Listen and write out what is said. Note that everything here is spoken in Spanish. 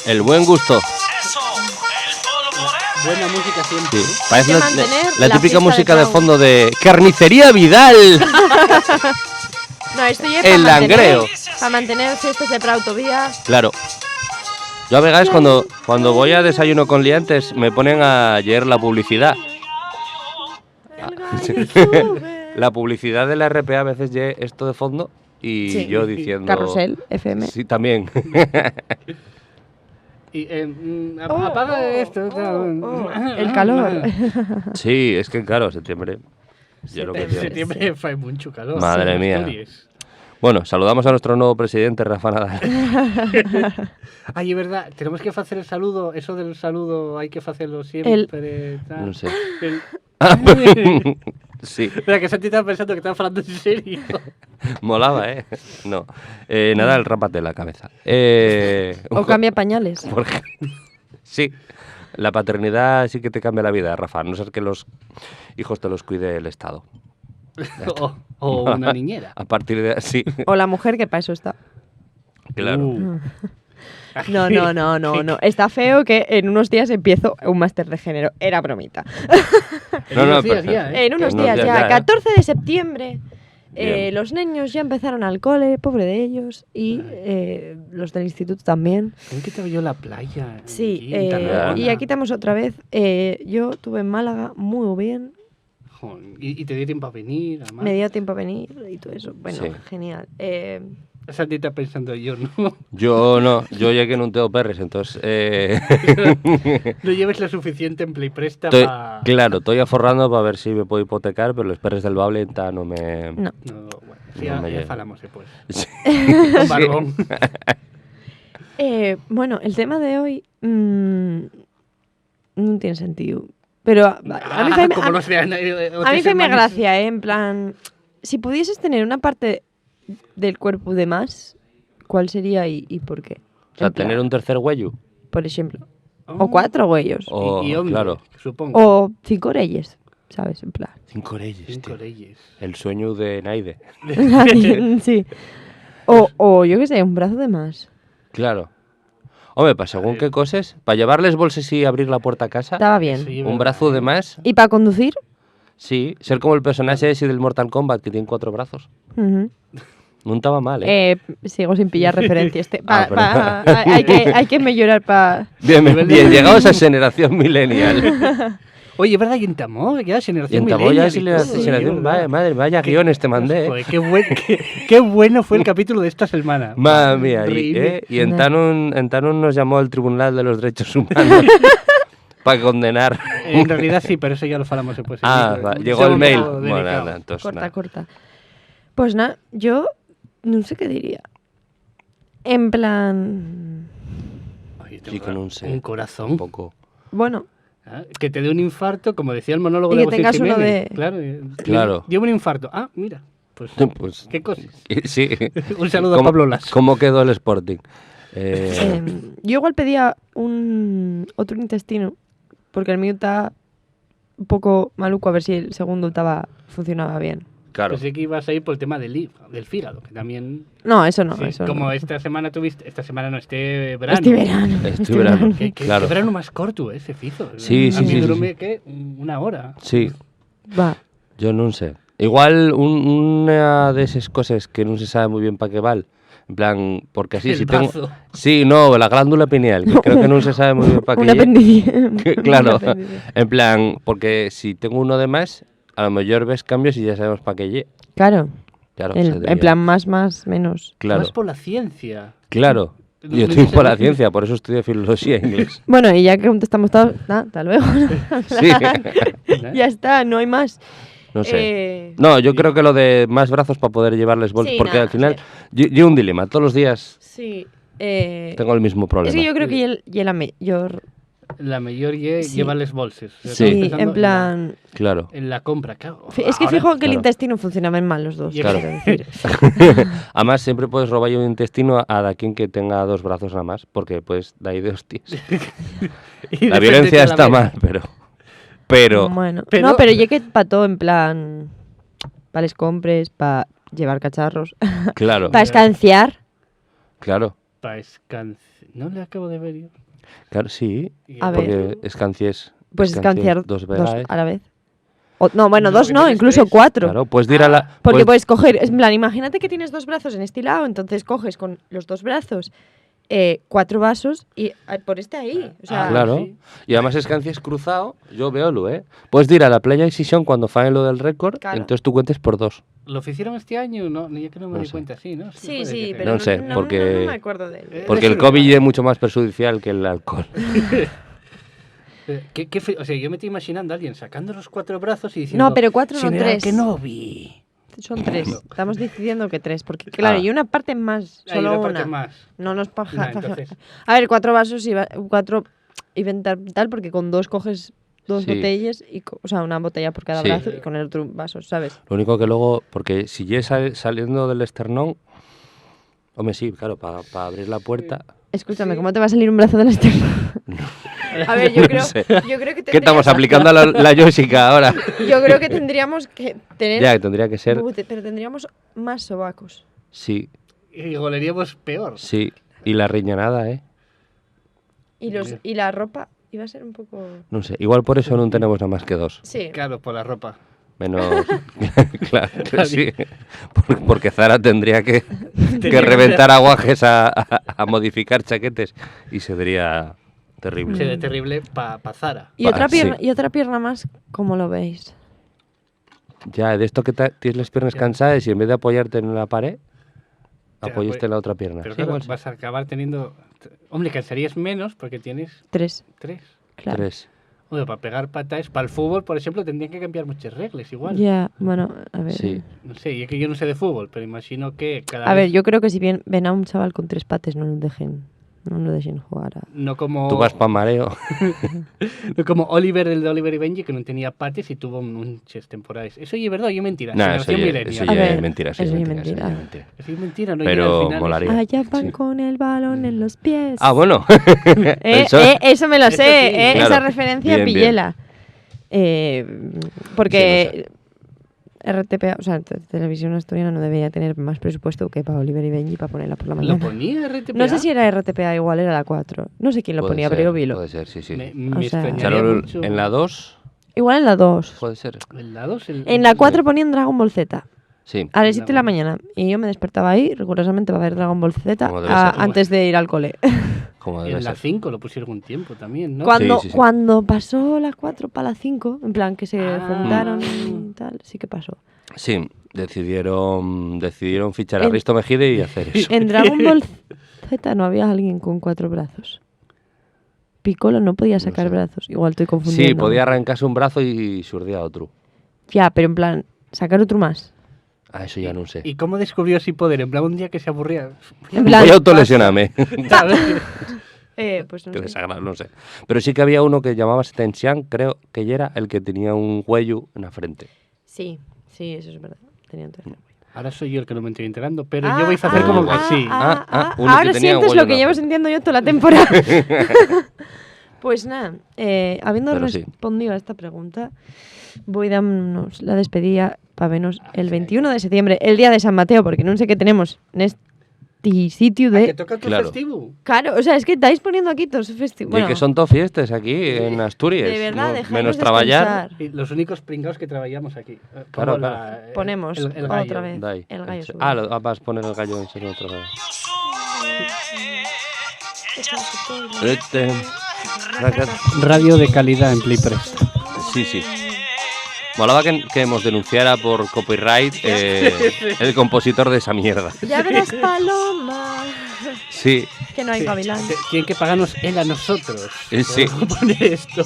El buen gusto. Buena música siempre. Sí. Parece la típica fiesta música de de Pau. fondo de Carnicería Vidal. No, esto ya es El langreo. Para mantener fiestas de Prado todavía. Claro. Yo a veces cuando voy a desayuno con liantes me ponen a leer la publicidad. La publicidad de la RPA a veces lle esto de fondo y Sí. yo diciendo... Carrusel, FM. Sí, también. Y, apaga esto. El calor. Sí, es que claro, septiembre... Yo lo que En digo. septiembre fue mucho calor. Madre Sí, mía. Asturias. Bueno, saludamos a nuestro nuevo presidente, Rafa Nadal. Ay, es verdad, tenemos que hacer el saludo. Eso del saludo hay que hacerlo siempre. tal. No sé. El- Sí, Espera, que Santi estaba pensando que estaba hablando en serio. molaba, ¿eh? No. Nadal, rápate la cabeza. O cambia pañales. Por ejemplo, sí, la paternidad sí que te cambia la vida, Rafa. No ser que los hijos te los cuide el Estado. o una niñera. A partir de... Sí, O la mujer, que para eso está. claro. No. Está feo que en unos días empiezo un máster de género. Era bromita. No, En unos pero- días ya, ¿eh? En unos unos días días ya. ya, ¿eh? 14 de septiembre. Bien. Los niños ya empezaron al cole, pobre de ellos. Y los del instituto también. ¿En qué te veo la playa? Sí, Aquí, en Tarragona. y aquí estamos otra vez. Yo estuve en Málaga muy bien. Joder, y te dio tiempo a venir, además. Me dio tiempo a venir y todo eso. Bueno, Sí. genial. Santi está pensando yo, ¿no? Yo no, yo llegué en un Teo Perres, entonces... No lleves lo suficiente en Play Presta estoy- para... claro, estoy aforrando para ver si me puedo hipotecar, pero los perres del Bable no me... No. No, bueno, sí, No ya, me ya llega. falamos después. Sí. Con barbón. Bueno, el tema de hoy no tiene sentido. Pero a mí fue, como los de a mí fue me gracia, en plan... Si pudieses tener una parte del cuerpo de más, ¿cuál sería y por qué? O sea, En plan, tener un tercer huello. por ejemplo. O 4 huellos. O, y hombre, claro, supongo. O 5 reyes, ¿sabes? En plan. 5 reyes, 5 tío. reyes. El sueño de Naide. Sí. O yo qué sé, un brazo de más. Claro. Hombre, para según qué cosas, para llevarles bolsas y abrir la puerta a casa, Estaba bien. Sí, un verdad. brazo de más, ¿Y para conducir? sí. Ser como el personaje ese del Mortal Kombat que tiene 4 brazos. Ujú. No estaba mal, ¿eh? Sigo sin pillar referencias. Ah, Hay que mejorar para... Bien, nivel de- bien, llegamos a generación millennial. Oye, ¿verdad? Y en Tamó, ya Y generación en Tabo ya millennial y generación, todo, generación, sí, vaya, madre, vaya guiones te mandé, Joder, qué bueno fue el capítulo de esta semana. Madre mía, Reírme. y en Tanun nos llamó al Tribunal de los Derechos Humanos para condenar. En realidad sí, pero eso ya lo falamos después. Llegó el mail. Bueno, Bueno, nada, entonces Corta, nada. corta. Pues nada, yo no sé qué diría. En plan... Sí, que no sé. Un corazón. Un poco. Bueno, Ah, que te dé un infarto, como decía el monólogo Y de que Agustín tengas uno Jiménez. de- Claro. Dio un infarto. Ah, mira. Pues, Pues, qué cosas. sí. Un saludo a ¿Cómo- Pablo Las. ¿Cómo quedó el Sporting? yo igual pedía otro intestino, porque el mío está un poco maluco, a ver si el segundo funcionaba bien. Claro. Pensé que ibas a ir por el tema del fígado, que también... No, eso no, sí, eso como no. esta semana tuviste... Esta semana no, este verano. Este verano. Este verano. Qué Claro. verano más corto, se hizo. Sí, A sí, mí sí, duró sí, sí. ¿qué? Una hora. Sí, Va. yo no sé. Igual una de esas cosas que no se sabe muy bien para qué vale. En plan, porque así El si tengo... brazo. Sí, no, la glándula pineal, que creo que no se sabe muy bien para qué Un lle- apéndice. Claro, Un apéndice. en plan, porque si tengo uno de más, a lo mejor ves cambios y ya sabemos para qué lle. Claro. Claro, En saldría. plan más, menos. Claro, Más por la ciencia. claro. No, Yo no estoy sé. por la ciencia, por eso estudio filosofía e inglés. Bueno, y ya que contestamos todo, nada, hasta luego. Sí, Ya está, no hay más. no sé. No, yo creo que lo de más brazos para poder llevarles bolsas, Sí, porque nada, al final sí. yo un dilema, todos los días Sí. tengo el mismo problema. Es que yo creo que ya la mayor. La mayor Sí. lleva les bolses. O sea, Sí. estamos Sí, pensando en plan. Claro. En la compra, claro. Es que Ahora- fijo que el claro. intestino funcionaban mal los dos. Claro. quiero decir. Además, siempre puedes robar un intestino a quien que tenga 2 brazos nada más, porque pues da ahí de hostias. Y La defenderte violencia a la está vez. mal, pero Bueno, pero- no, pero ya que para todo, en plan. Para les compres, para llevar cacharros, claro, para escanciar. claro. Para escanciar. No le acabo de ver yo. Claro, sí. A Porque ver. escanciés. Pues escanciar dos dos vegaes. a la vez. No, bueno, No, dos que no, tienes incluso 3. 4. Claro, puedes ir a la. Porque pues- puedes coger, en plan, imagínate que tienes 2 brazos en este lado, entonces coges con los 2 brazos 4 vasos y por este ahí. O sea, Claro. sí. Y además escanciés cruzado, yo veo-lo, ¿eh? Puedes ir a la playa de Sison cuando faen lo del récord, Claro. entonces tú cuentes por 2. ¿Lo hicieron este año? No, ya que no me No di sé. cuenta, sí, ¿no? sí, puede sí, que pero No sé, porque- no me acuerdo de él. Porque Es el verdad. COVID es mucho más perjudicial que el alcohol. O sea, yo me estoy imaginando a alguien sacando los 4 brazos y diciendo... No, pero 4 no, "General, 3. que no vi. Son 3. Estamos decidiendo que 3. Porque, claro, Ah. y una parte más, Hay solo una una. parte más. No nos No, paja. entonces- A ver, 4 vasos y 4 y tal, porque con 2 coges 2 Sí. botellas, o sea, una botella por cada Sí. brazo y con el otro vaso, ¿sabes? Lo único que luego, porque si ya saliendo del esternón, hombre, sí, claro, para abrir la puerta. Escúchame, Sí. ¿cómo te va a salir un brazo del externo? A ver, yo No creo, sé. yo creo que ¿Qué estamos tendríamos, aplicando a la Jessica ahora? yo creo que tendríamos que tener... Ya, que tendría que ser. Pero tendríamos más sobacos. Sí, Y goleríamos peor. sí. Y la riñonada, ¿eh? Y la ropa iba a ser un poco... No sé. Igual por eso no tenemos nada más que 2. Sí. Claro, por la ropa. Menos. Claro, sí. Porque Zara tendría que que reventar aguajes a modificar chaquetes y sería terrible. Sería terrible para Zara. Y otra, sí. y otra pierna más, ¿cómo lo veis? Ya, de esto que tienes las piernas Ya. cansadas y en vez de apoyarte en la pared, Ya, apoyaste pues- en la otra pierna. Pero Sí, claro, igual sí. vas a acabar teniendo... Hombre, cansarías menos porque tienes 3, 3. claro. 3. Bueno, para pegar patas, para el fútbol, por ejemplo, tendrían que cambiar muchas reglas igual. Ya, bueno, a ver. Sí. No sé, y es que yo no sé de fútbol, pero imagino que cada A ver, vez... yo creo que si bien ven a un chaval con 3 pates, no lo dejen jugar a... No como, Tú vas para mareo. no como Oliver, el de Oliver y Benji, que no tenía pates y tuvo muchas temporadas. Eso es verdad, yo mentira. No, eso Generación ya millennial. A es ver, mentira. Sí, eso es ya es mentira, eso ya es mentira. mentira. Eso es mentira, no Pero llega al final. molaría. Allá van Sí. con el balón en los pies. Ah, bueno. Eso me lo Eso sé, sí. esa Claro. referencia Bien, bien. pillela. Porque Sí, RTP, o sea, Televisión Asturiana no debería tener más presupuesto que para Oliver y Benji para ponerla por la ¿Lo mañana. ponía RTPA? No sé si era RTPA, igual era la 4. No sé quién lo Puede ponía, ser, pero yo vi lo. Puede ser, sí, sí. Me O sea- extrañaría Claro, mucho. en la 2, Igual en la 2. puede ser. ¿En la 2? En la 4 ponían Dragon Ball Z. Sí. A las 7 de la mañana. Y yo me despertaba ahí, rigurosamente, para ver Dragon Ball Z Como debe ser. antes de ir al cole. Como Y debe en la ser. 5 lo pusieron un tiempo también, ¿no? Cuando, Sí, sí, sí. cuando pasó la 4 para la 5, en plan que se Ah. juntaron y tal, sí que pasó. Sí, decidieron fichar a En- Risto Mejide y hacer eso. En Dragon Ball Z no había alguien con 4 brazos. Piccolo no podía sacar sé. brazos. Igual estoy confundiendo. Sí, podía arrancarse un brazo y surdía otro. Ya, pero en plan, sacar otro más. Ah, eso ya no sé. ¿Y cómo descubrió ese poder? En plan, un día que se aburría. En plan, Voy a autolesionarme. ¿Sabes? pues no Qué sé. desagradable, no sé. Pero sí que había uno que llamaba Tensian, creo que ya era el que tenía un huello en la frente. Sí, eso es verdad. Tenía un tercer. Ahora soy yo el que no me estoy enterando, pero yo voy a hacer como que sí. uno Ahora que tenía sientes huello lo que en la llevo frente. sintiendo yo toda la temporada. Pues nada, habiendo Pero sí. respondido a esta pregunta, voy a darnos la despedida para vernos el 21 de septiembre, el día de San Mateo, porque no sé qué tenemos en este sitio ¿Que de... toca tu Claro. festivo? Claro, o sea, es que estáis poniendo aquí todos festivos. Y que son todas fiestas aquí en Asturias. de verdad, ¿no? dejadnos Menos trabajar. descansar. Y los únicos pringados que trabajamos aquí. Claro, Como claro. Ponemos el gallo. otra vez. Dai. El gallo sube. Vas a poner el gallo en serio otra vez. Radio de calidad en Play Presta. Sí, sí. Molaba que nos denunciara por copyright el compositor de esa mierda. Ya verás, Paloma, Sí, que no hay gavilán. Tienen que pagarnos él a nosotros. Sí. Por poner esto.